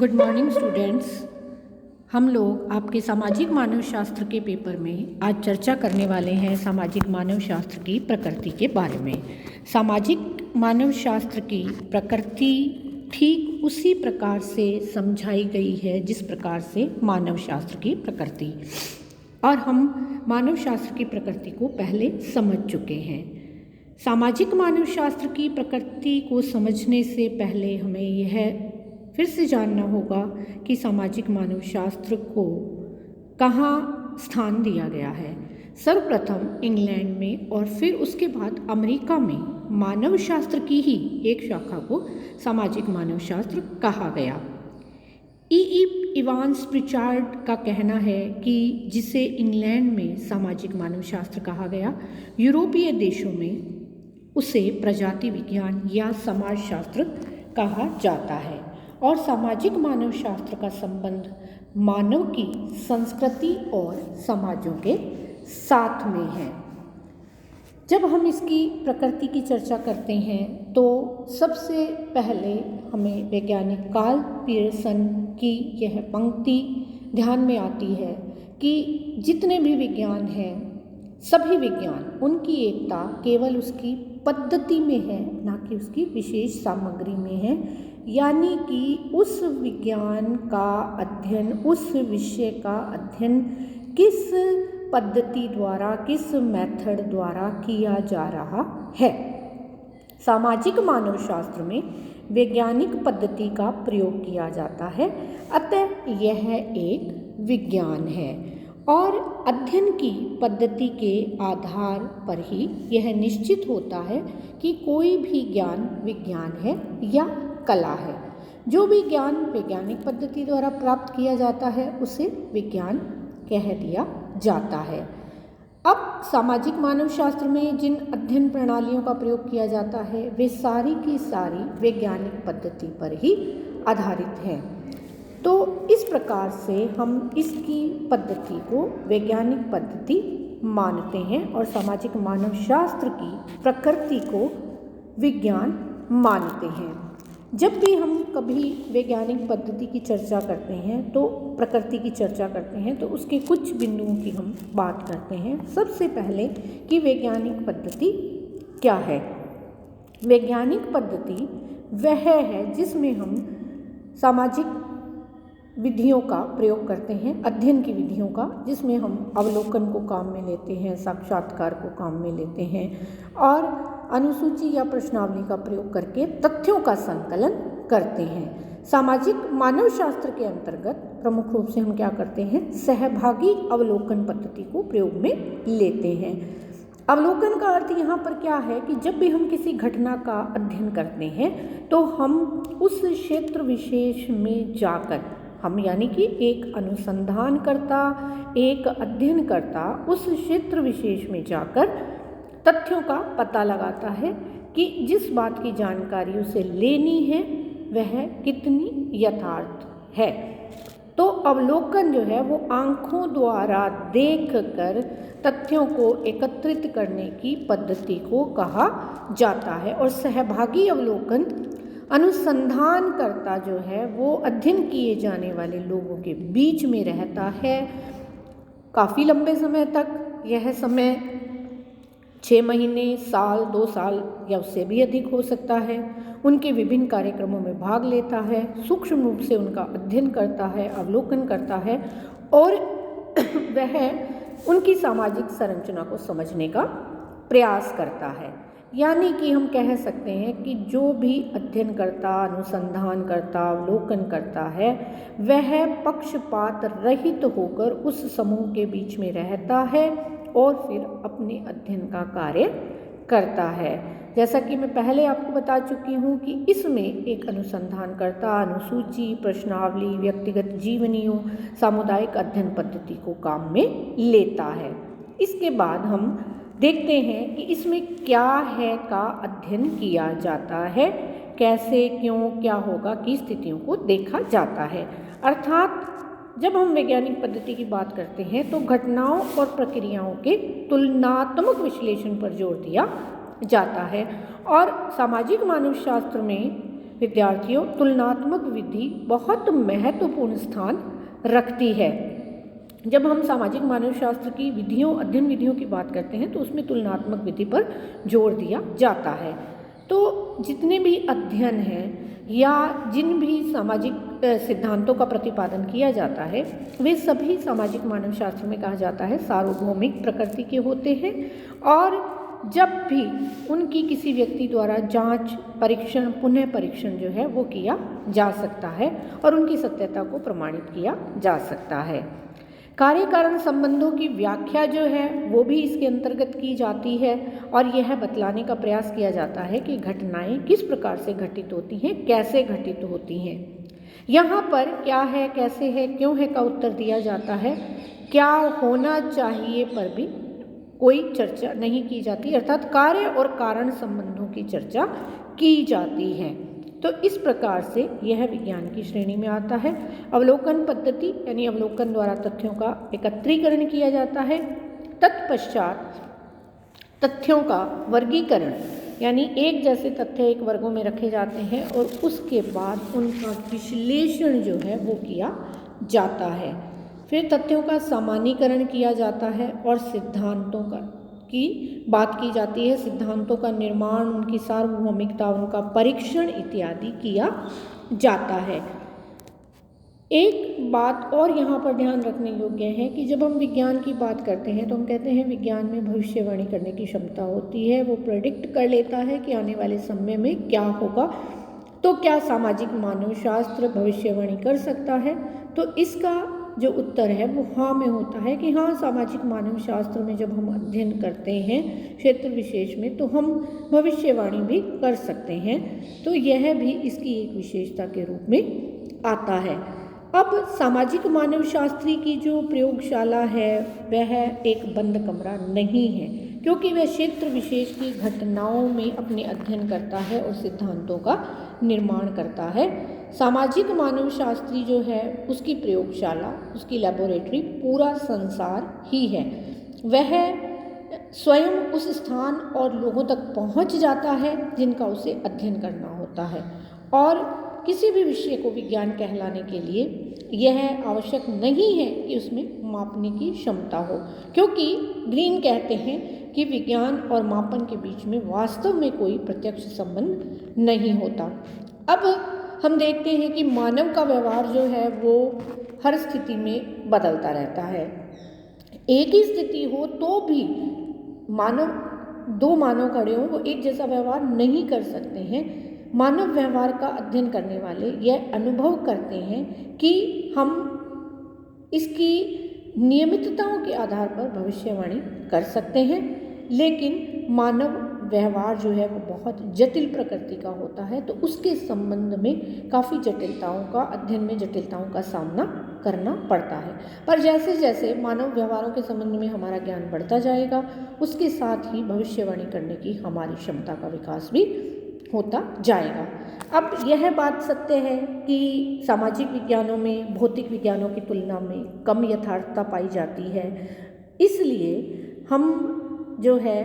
Good morning students. हम लोग आपके सामाजिक मानव शास्त्र के पेपर में आज चर्चा करने वाले हैं सामाजिक मानव शास्त्र की प्रकृति के बारे में। सामाजिक मानव शास्त्र की प्रकृति ठीक उसी प्रकार से समझाई गई है जिस प्रकार से मानव शास्त्र की प्रकृति, और हम मानव शास्त्र की प्रकृति को पहले समझ चुके हैं। सामाजिक मानव शास्त्र की प्रकृति को समझने से पहले हमें यह फिर से जानना होगा कि सामाजिक मानव शास्त्र को कहाँ स्थान दिया गया है। सर्वप्रथम इंग्लैंड में और फिर उसके बाद अमेरिका में मानव शास्त्र की ही एक शाखा को सामाजिक मानव शास्त्र कहा गया। इवांस प्रिचार्ड का कहना है कि जिसे इंग्लैंड में सामाजिक मानव शास्त्र कहा गया, यूरोपीय देशों में उसे प्रजाति विज्ञान या समाजशास्त्र कहा जाता है। और सामाजिक मानव शास्त्र का संबंध मानव की संस्कृति और समाजों के साथ में है। जब हम इसकी प्रकृति की चर्चा करते हैं तो सबसे पहले हमें वैज्ञानिक कार्ल पियर्सन की यह पंक्ति ध्यान में आती है कि जितने भी विज्ञान हैं, सभी विज्ञान, उनकी एकता केवल उसकी पद्धति में है, ना कि उसकी विशेष सामग्री में है। यानी कि उस विज्ञान का अध्ययन, उस विषय का अध्ययन किस पद्धति द्वारा, किस मेथड द्वारा किया जा रहा है। सामाजिक मानव शास्त्र में वैज्ञानिक पद्धति का प्रयोग किया जाता है, अतः यह एक विज्ञान है और अध्ययन की पद्धति के आधार पर ही यह निश्चित होता है कि कोई भी ज्ञान विज्ञान है या कला है। जो भी ज्ञान वैज्ञानिक पद्धति द्वारा प्राप्त किया जाता है उसे विज्ञान कह दिया जाता है। अब सामाजिक मानव शास्त्र में जिन अध्ययन प्रणालियों का प्रयोग किया जाता है वे सारी की सारी वैज्ञानिक पद्धति पर ही आधारित हैं। तो इस प्रकार से हम इसकी पद्धति को वैज्ञानिक पद्धति मानते हैं और सामाजिक मानव शास्त्र की प्रकृति को विज्ञान मानते हैं। जब भी हम कभी वैज्ञानिक पद्धति की चर्चा करते हैं तो प्रकृति की चर्चा करते हैं तो उसके कुछ बिंदुओं की हम बात करते हैं। सबसे पहले कि वैज्ञानिक पद्धति क्या है। वैज्ञानिक पद्धति वह है जिसमें हम सामाजिक विधियों का प्रयोग करते हैं, अध्ययन की विधियों का, जिसमें हम अवलोकन को काम में लेते हैं, साक्षात्कार को काम में लेते हैं और अनुसूची या प्रश्नावली का प्रयोग करके तथ्यों का संकलन करते हैं। सामाजिक मानव शास्त्र के अंतर्गत प्रमुख रूप से हम क्या करते हैं, सहभागी अवलोकन पद्धति को प्रयोग में लेते हैं। अवलोकन का अर्थ यहाँ पर क्या है कि जब भी हम किसी घटना का अध्ययन करते हैं तो हम उस क्षेत्र विशेष में जाकर, हम यानी कि एक अनुसंधानकर्ता, एक अध्ययनकर्ता उस क्षेत्र विशेष में जाकर तथ्यों का पता लगाता है कि जिस बात की जानकारी उसे लेनी है वह कितनी यथार्थ है। तो अवलोकन जो है वो आंखों द्वारा देखकर तथ्यों को एकत्रित करने की पद्धति को कहा जाता है। और सहभागी अवलोकन, अनुसंधानकर्ता जो है वो अध्ययन किए जाने वाले लोगों के बीच में रहता है काफ़ी लंबे समय तक। यह समय 6 महीने, साल, 2 साल या उससे भी अधिक हो सकता है। उनके विभिन्न कार्यक्रमों में भाग लेता है, सूक्ष्म रूप से उनका अध्ययन करता है, अवलोकन करता है और वह उनकी सामाजिक संरचना को समझने का प्रयास करता है। यानी कि हम कह सकते हैं कि जो भी अध्ययन करता, अनुसंधान करता, अवलोकन करता है वह पक्षपात रहित होकर उस समूह के बीच में रहता है और फिर अपने अध्ययन का कार्य करता है। जैसा कि मैं पहले आपको बता चुकी हूँ कि इसमें एक अनुसंधानकर्ता अनुसूची, प्रश्नावली, व्यक्तिगत जीवनियों, सामुदायिक अध्ययन पद्धति को काम में लेता है। इसके बाद हम देखते हैं कि इसमें क्या है का अध्ययन किया जाता है, कैसे, क्यों, क्या होगा की स्थितियों को देखा जाता है। अर्थात जब हम वैज्ञानिक पद्धति की बात करते हैं तो घटनाओं और प्रक्रियाओं के तुलनात्मक विश्लेषण पर जोर दिया जाता है। और सामाजिक मानव शास्त्र में विद्यार्थियों, तुलनात्मक विधि बहुत महत्वपूर्ण स्थान रखती है। जब हम सामाजिक मानवशास्त्र की विधियों, अध्ययन विधियों की बात करते हैं तो उसमें तुलनात्मक विधि पर जोर दिया जाता है। तो जितने भी अध्ययन हैं या जिन भी सामाजिक सिद्धांतों का प्रतिपादन किया जाता है, वे सभी सामाजिक मानवशास्त्र में कहा जाता है सार्वभौमिक प्रकृति के होते हैं, और जब भी उनकी किसी व्यक्ति द्वारा जांच, परीक्षण, पुनः परीक्षण जो है वो किया जा सकता है और उनकी सत्यता को प्रमाणित किया जा सकता है। कार्य कारण संबंधों की व्याख्या जो है वो भी इसके अंतर्गत की जाती है और यह बतलाने का प्रयास किया जाता है कि घटनाएं किस प्रकार से घटित होती हैं, कैसे घटित होती हैं। यहाँ पर क्या है, कैसे है, क्यों है का उत्तर दिया जाता है, क्या होना चाहिए पर भी कोई चर्चा नहीं की जाती, अर्थात कार्य और कारण संबंधों की चर्चा की जाती है। तो इस प्रकार से यह विज्ञान की श्रेणी में आता है। अवलोकन पद्धति यानी अवलोकन द्वारा तथ्यों का एकत्रीकरण किया जाता है। तत्पश्चात तथ्यों का वर्गीकरण यानी एक जैसे तथ्य एक वर्गों में रखे जाते हैं और उसके बाद उनका विश्लेषण जो है वो किया जाता है। फिर तथ्यों का सामान्यीकरण किया जाता है और सिद्धांतों की बात की जाती है। सिद्धांतों का निर्माण, उनकी सार्वभौमिकता, उनका परीक्षण इत्यादि किया जाता है। एक बात और यहाँ पर ध्यान रखने योग्य है कि जब हम विज्ञान की बात करते हैं तो हम कहते हैं विज्ञान में भविष्यवाणी करने की क्षमता होती है, वो प्रेडिक्ट कर लेता है कि आने वाले समय में क्या होगा। तो क्या सामाजिक मानवशास्त्र भविष्यवाणी कर सकता है? तो इसका जो उत्तर है वो हाँ में होता है कि हाँ, सामाजिक मानवशास्त्र में जब हम अध्ययन करते हैं क्षेत्र विशेष में तो हम भविष्यवाणी भी कर सकते हैं। तो यह भी इसकी एक विशेषता के रूप में आता है। अब सामाजिक मानवशास्त्री की जो प्रयोगशाला है वह एक बंद कमरा नहीं है, क्योंकि वह क्षेत्र विशेष की घटनाओं में अपने अध्ययन करता है और सिद्धांतों का निर्माण करता है। सामाजिक मानवशास्त्री जो है उसकी प्रयोगशाला, उसकी लैबोरेटरी पूरा संसार ही है। वह स्वयं उस स्थान और लोगों तक पहुंच जाता है जिनका उसे अध्ययन करना होता है, और किसी भी विषय को विज्ञान कहलाने के लिए यह आवश्यक नहीं है कि उसमें मापने की क्षमता हो, क्योंकि ग्रीन कहते हैं कि विज्ञान और मापन के बीच में वास्तव में कोई प्रत्यक्ष संबंध नहीं होता। अब हम देखते हैं कि मानव का व्यवहार जो है वो हर स्थिति में बदलता रहता है। एक ही स्थिति हो तो भी दो मानव खड़े हों, वो एक जैसा व्यवहार नहीं कर सकते हैं। मानव व्यवहार का अध्ययन करने वाले यह अनुभव करते हैं कि हम इसकी नियमितताओं के आधार पर भविष्यवाणी कर सकते हैं, लेकिन मानव व्यवहार जो है वो बहुत जटिल प्रकृति का होता है, तो उसके संबंध में काफ़ी जटिलताओं का, अध्ययन में जटिलताओं का सामना करना पड़ता है। पर जैसे जैसे मानव व्यवहारों के संबंध में हमारा ज्ञान बढ़ता जाएगा, उसके साथ ही भविष्यवाणी करने की हमारी क्षमता का विकास भी होता जाएगा। अब यह बात सत्य है कि सामाजिक विज्ञानों में भौतिक विज्ञानों की तुलना में कम यथार्थता पाई जाती है, इसलिए हम जो है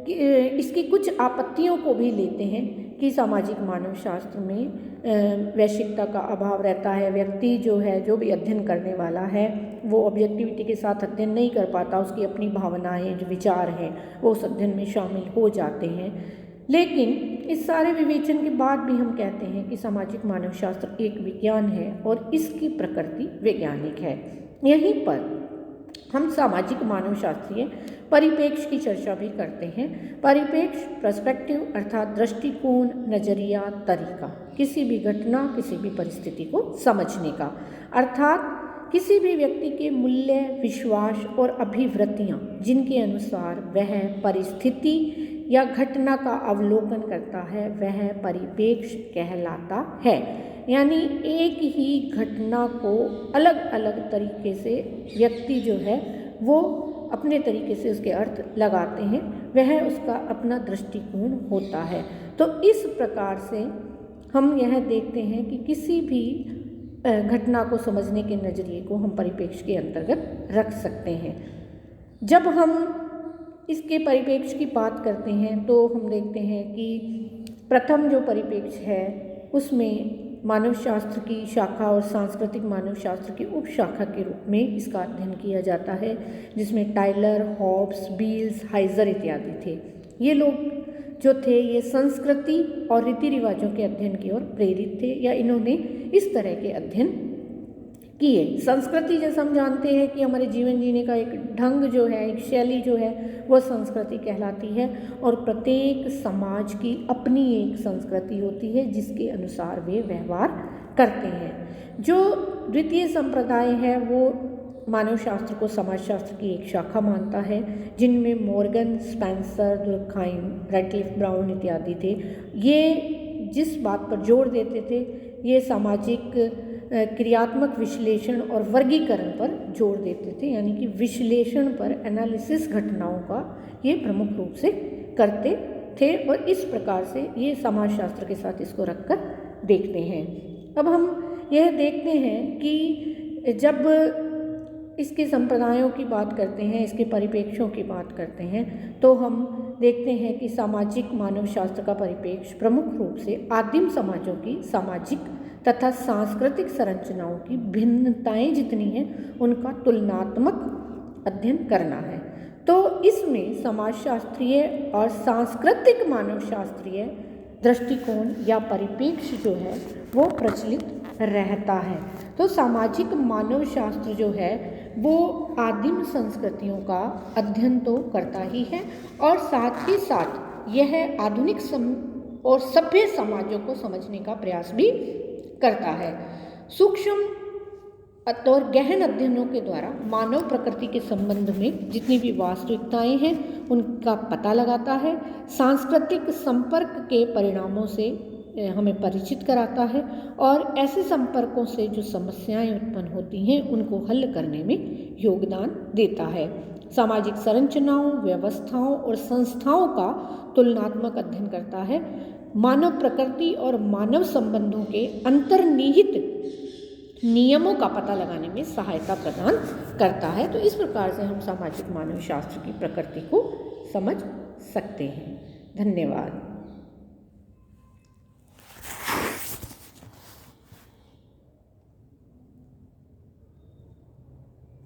कि इसकी कुछ आपत्तियों को भी लेते हैं कि सामाजिक मानवशास्त्र में वैश्विकता का अभाव रहता है। व्यक्ति जो है, जो भी अध्ययन करने वाला है, वो ऑब्जेक्टिविटी के साथ अध्ययन नहीं कर पाता, उसकी अपनी भावनाएं, जो विचार हैं वो उस अध्ययन में शामिल हो जाते हैं। लेकिन इस सारे विवेचन के बाद भी हम कहते हैं कि सामाजिक मानवशास्त्र एक विज्ञान है और इसकी प्रकृति वैज्ञानिक है। यहीं पर हम सामाजिक मानवशास्त्रीय परिप्रेक्ष्य की चर्चा भी करते हैं। परिप्रेक्ष्य पर्सपेक्टिव अर्थात दृष्टिकोण, नजरिया, तरीका किसी भी घटना, किसी भी परिस्थिति को समझने का, अर्थात किसी भी व्यक्ति के मूल्य, विश्वास और अभिवृत्तियाँ जिनके अनुसार वह परिस्थिति या घटना का अवलोकन करता है वह परिप्रेक्ष्य कहलाता है। यानी एक ही घटना को अलग अलग तरीके से व्यक्ति जो है वो अपने तरीके से उसके अर्थ लगाते हैं, वह उसका अपना दृष्टिकोण होता है। तो इस प्रकार से हम यह देखते हैं कि किसी भी घटना को समझने के नज़रिए को हम परिप्रेक्ष्य के अंतर्गत रख सकते हैं। जब हम इसके परिप्रेक्ष्य की बात करते हैं तो हम देखते हैं कि प्रथम जो परिप्रेक्ष्य है उसमें मानव शास्त्र की शाखा और सांस्कृतिक मानव शास्त्र की उपशाखा के रूप में इसका अध्ययन किया जाता है, जिसमें टाइलर, हॉब्स, बील्स, हाइजर इत्यादि थे। ये लोग जो थे ये संस्कृति और रीति रिवाजों के अध्ययन की ओर प्रेरित थे, या इन्होंने इस तरह के अध्ययन किए। संस्कृति जैसे हम जानते हैं कि हमारे जीवन जीने का एक ढंग जो है, एक शैली जो है, वह संस्कृति कहलाती है, और प्रत्येक समाज की अपनी एक संस्कृति होती है जिसके अनुसार वे व्यवहार करते हैं। जो द्वितीय संप्रदाय है वो मानव शास्त्र को समाजशास्त्र की एक शाखा मानता है, जिनमें मॉर्गन, स्पेंसर, दुर्खाइम, रैडक्लिफ ब्राउन इत्यादि थे। ये जिस बात पर जोर देते थे, ये सामाजिक क्रियात्मक विश्लेषण और वर्गीकरण पर जोर देते थे, यानी कि विश्लेषण पर, एनालिसिस घटनाओं का ये प्रमुख रूप से करते थे, और इस प्रकार से ये समाजशास्त्र के साथ इसको रखकर देखते हैं। अब हम यह देखते हैं कि जब इसके संप्रदायों की बात करते हैं, इसके परिप्रेक्ष्यों की बात करते हैं, तो हम देखते हैं कि सामाजिक मानव शास्त्र का परिप्रेक्ष्य प्रमुख रूप से आदिम समाजों की सामाजिक तथा सांस्कृतिक संरचनाओं की भिन्नताएं जितनी हैं उनका तुलनात्मक अध्ययन करना है। तो इसमें समाजशास्त्रीय और सांस्कृतिक मानवशास्त्रीय दृष्टिकोण या परिप्रेक्ष्य जो है वो प्रचलित रहता है। तो सामाजिक मानवशास्त्र जो है वो आदिम संस्कृतियों का अध्ययन तो करता ही है, और साथ ही साथ यह आधुनिक और सभ्य समाजों को समझने का प्रयास भी करता है। सूक्ष्म और गहन अध्ययनों के द्वारा मानव प्रकृति के संबंध में जितनी भी वास्तविकताएं हैं उनका पता लगाता है, सांस्कृतिक संपर्क के परिणामों से हमें परिचित कराता है, और ऐसे संपर्कों से जो समस्याएं उत्पन्न होती हैं उनको हल करने में योगदान देता है। सामाजिक संरचनाओं, व्यवस्थाओं और संस्थाओं का तुलनात्मक अध्ययन करता है, मानव प्रकृति और मानव संबंधों के अंतर्निहित नियमों का पता लगाने में सहायता प्रदान करता है। तो इस प्रकार से हम सामाजिक मानव शास्त्र की प्रकृति को समझ सकते हैं। धन्यवाद।